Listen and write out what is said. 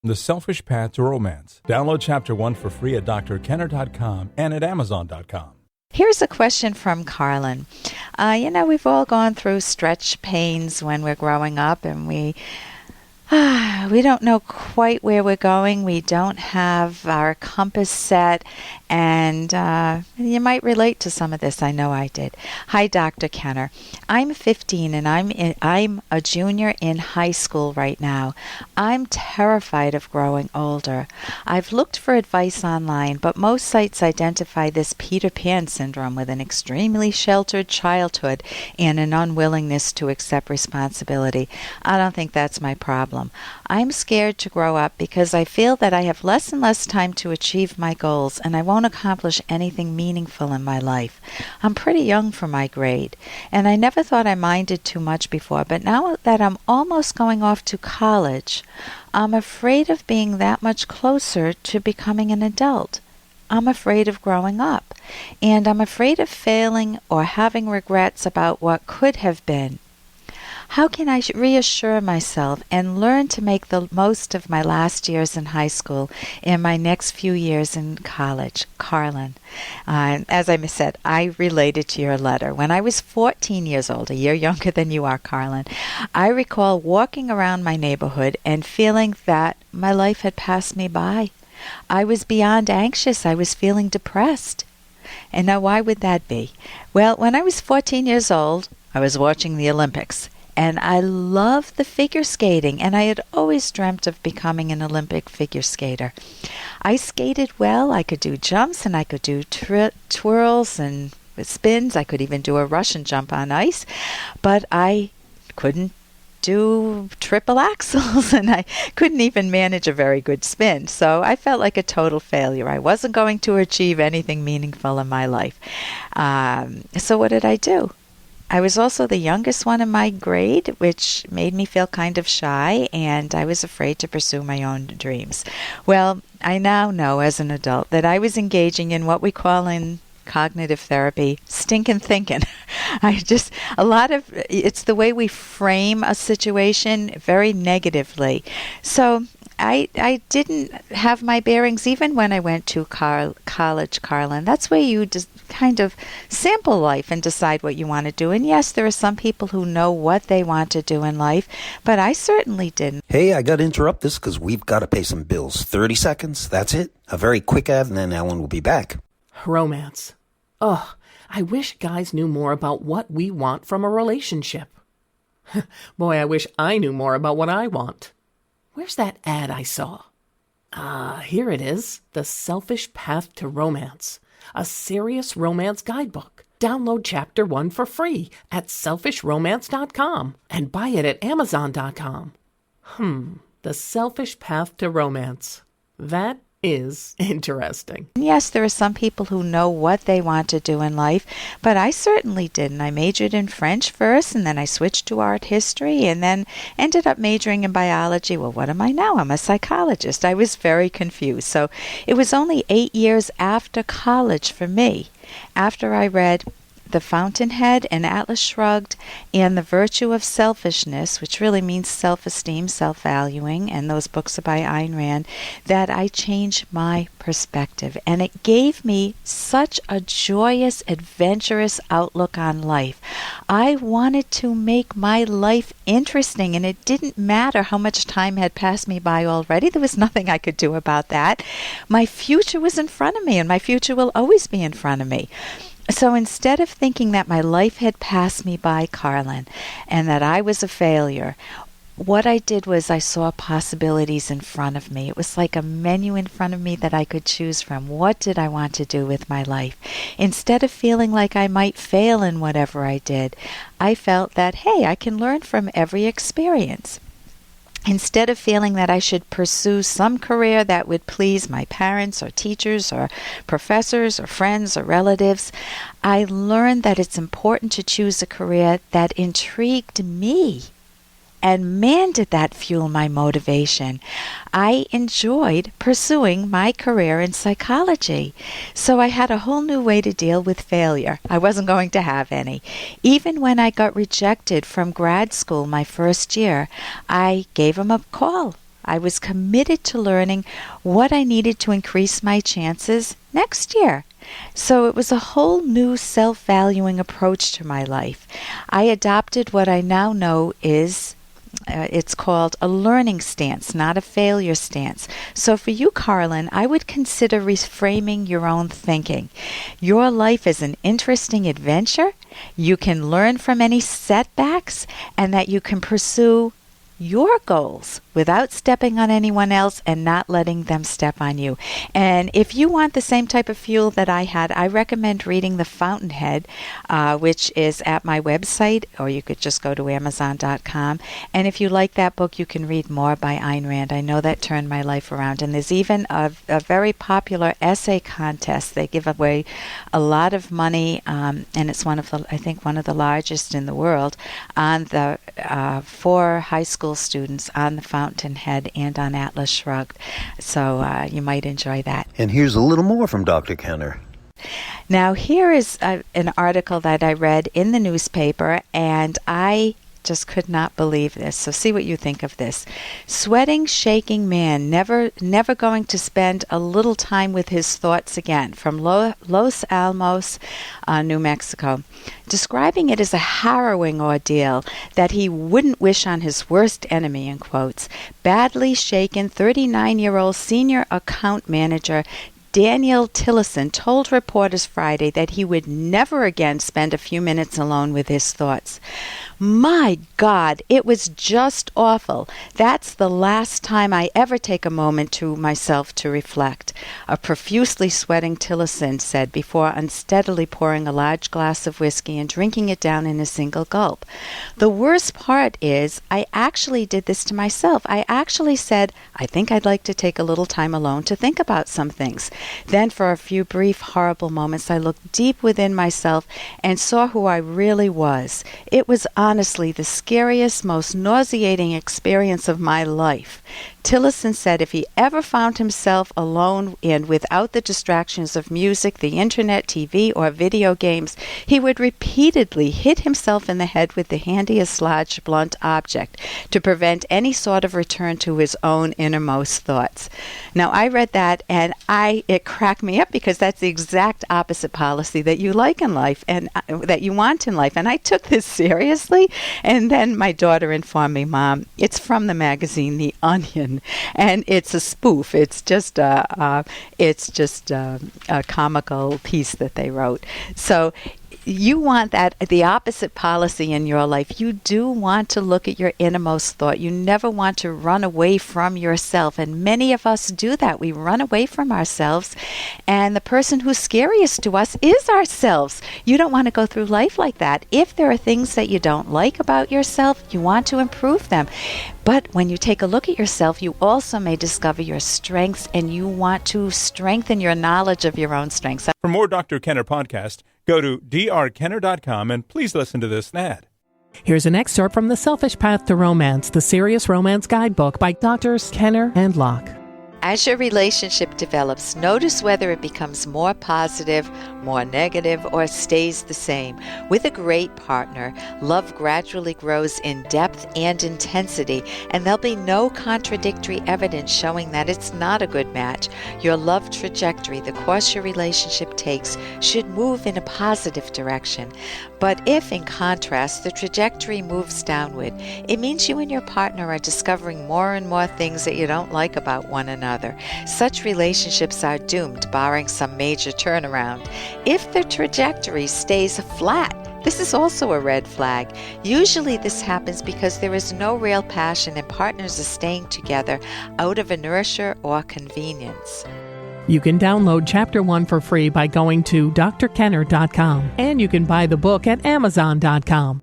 The Selfish Path to Romance. Download Chapter 1 for free at drkenner.com and at amazon.com. Here's a question from Carlin. We've all gone through stretch pains when we're growing up, and we don't know quite where we're going. We don't have our compass set, and you might relate to some of this. I know I did. Hi, Dr. Kenner. I'm 15, and I'm a junior in high school right now. I'm terrified of growing older. I've looked for advice online, but most sites identify this Peter Pan syndrome with an extremely sheltered childhood and an unwillingness to accept responsibility. I don't think that's my problem. I'm scared to grow up because I feel that I have less and less time to achieve my goals, and I won't accomplish anything meaningful in my life. I'm pretty young for my grade, and I never thought I minded too much before, but now that I'm almost going off to college, I'm afraid of being that much closer to becoming an adult. I'm afraid of growing up, and I'm afraid of failing or having regrets about what could have been. How can I reassure myself and learn to make the most of my last years in high school and my next few years in college? Carlin. As I said, I related to your letter. When I was 14 years old, a year younger than you are, Carlin, I recall walking around my neighborhood and feeling that my life had passed me by. I was beyond anxious. I was feeling depressed. And now why would that be? Well, when I was 14 years old, I was watching the Olympics. And I loved the figure skating, and I had always dreamt of becoming an Olympic figure skater. I skated well. I could do jumps, and I could do twirls and spins. I could even do a Russian jump on ice, but I couldn't do triple axels, and I couldn't even manage a very good spin. So I felt like a total failure. I wasn't going to achieve anything meaningful in my life. So what did I do? I was also the youngest one in my grade, which made me feel kind of shy, and I was afraid to pursue my own dreams. Well, I now know as an adult that I was engaging in what we call in cognitive therapy stinking thinking. It's the way we frame a situation very negatively. So I didn't have my bearings even when I went to college, Carlin. That's where you just kind of sample life and decide what you want to do. And yes, there are some people who know what they want to do in life, but I certainly didn't. Hey, I got to interrupt this because we've got to pay some bills. 30 seconds, that's it. A very quick ad, and then Ellen will be back. Romance. Ugh, I wish guys knew more about what we want from a relationship. Boy, I wish I knew more about what I want. Where's that ad I saw? Here it is. The Selfish Path to Romance. A serious romance guidebook. Download Chapter 1 for free at selfishromance.com and buy it at amazon.com. The Selfish Path to Romance. That is interesting. Yes, there are some people who know what they want to do in life, but I certainly didn't. I majored in French first, and then I switched to art history, and then ended up majoring in biology. Well, what am I now? I'm a psychologist. I was very confused. So it was only 8 years after college for me, after I read The Fountainhead and Atlas Shrugged and The Virtue of Selfishness, which really means self-esteem, self-valuing, and those books are by Ayn Rand, that I changed my perspective. And it gave me such a joyous, adventurous outlook on life. I wanted to make my life interesting, and it didn't matter how much time had passed me by already. There was nothing I could do about that. My future was in front of me, and my future will always be in front of me. So instead of thinking that my life had passed me by, Carlin, and that I was a failure, what I did was I saw possibilities in front of me. It was like a menu in front of me that I could choose from. What did I want to do with my life? Instead of feeling like I might fail in whatever I did, I felt that, hey, I can learn from every experience. Instead of feeling that I should pursue some career that would please my parents or teachers or professors or friends or relatives, I learned that it's important to choose a career that intrigued me. And man, did that fuel my motivation. I enjoyed pursuing my career in psychology. So I had a whole new way to deal with failure. I wasn't going to have any. Even when I got rejected from grad school my first year, I gave them a call. I was committed to learning what I needed to increase my chances next year. So it was a whole new self-valuing approach to my life. I adopted what I now know is it's called a learning stance, not a failure stance. So for you, Carlin, I would consider reframing your own thinking. Your life is an interesting adventure. You can learn from any setbacks, and that you can pursue your goals without stepping on anyone else and not letting them step on you. And if you want the same type of fuel that I had, I recommend reading The Fountainhead, which is at my website, or you could just go to Amazon.com. And if you like that book, you can read more by Ayn Rand. I know that turned my life around. And there's even a very popular essay contest. They give away a lot of money, and it's one of the largest in the world, on the for high school students on The Fountainhead and on Atlas Shrugged. So you might enjoy that. And here's a little more from Dr. Kenner. Now, here is an article that I read in the newspaper, and I just could not believe this. So see what you think of this. Sweating, shaking man, never going to spend a little time with his thoughts again, from Los Alamos, New Mexico. Describing it as a harrowing ordeal that he wouldn't wish on his worst enemy, in quotes. Badly shaken 39-year-old senior account manager Daniel Tillison told reporters Friday that he would never again spend a few minutes alone with his thoughts. My God, it was just awful. That's the last time I ever take a moment to myself to reflect, a profusely sweating Tillison said before unsteadily pouring a large glass of whiskey and drinking it down in a single gulp. The worst part is I actually did this to myself. I actually said, I think I'd like to take a little time alone to think about some things. Then for a few brief, horrible moments, I looked deep within myself and saw who I really was. It was honestly the scariest, most nauseating experience of my life. Tillison said if he ever found himself alone and without the distractions of music, the internet, TV, or video games, he would repeatedly hit himself in the head with the handiest large blunt object to prevent any sort of return to his own innermost thoughts. Now, I read that and it cracked me up, because that's the exact opposite policy that you like in life and that you want in life. And I took this seriously. And then my daughter informed me, Mom, it's from the magazine The Onion. And it's a spoof. It's just a comical piece that they wrote. So you want the opposite policy in your life. You do want to look at your innermost thought. You never want to run away from yourself. And many of us do that. We run away from ourselves. And the person who's scariest to us is ourselves. You don't want to go through life like that. If there are things that you don't like about yourself, you want to improve them. But when you take a look at yourself, you also may discover your strengths, and you want to strengthen your knowledge of your own strengths. For more Dr. Kenner podcast, go to drkenner.com and please listen to this ad. Here's an excerpt from The Selfish Path to Romance, the Serious Romance Guidebook by Drs. Kenner and Locke. As your relationship develops, notice whether it becomes more positive, more negative, or stays the same. With a great partner, love gradually grows in depth and intensity, and there'll be no contradictory evidence showing that it's not a good match. Your love trajectory, the course your relationship takes, should move in a positive direction. But if, in contrast, the trajectory moves downward, it means you and your partner are discovering more and more things that you don't like about one another. Such relationships are doomed, barring some major turnaround. If the trajectory stays flat, this is also a red flag. Usually this happens because there is no real passion and partners are staying together out of inertia or convenience. You can download Chapter 1 for free by going to drkenner.com, and you can buy the book at Amazon.com.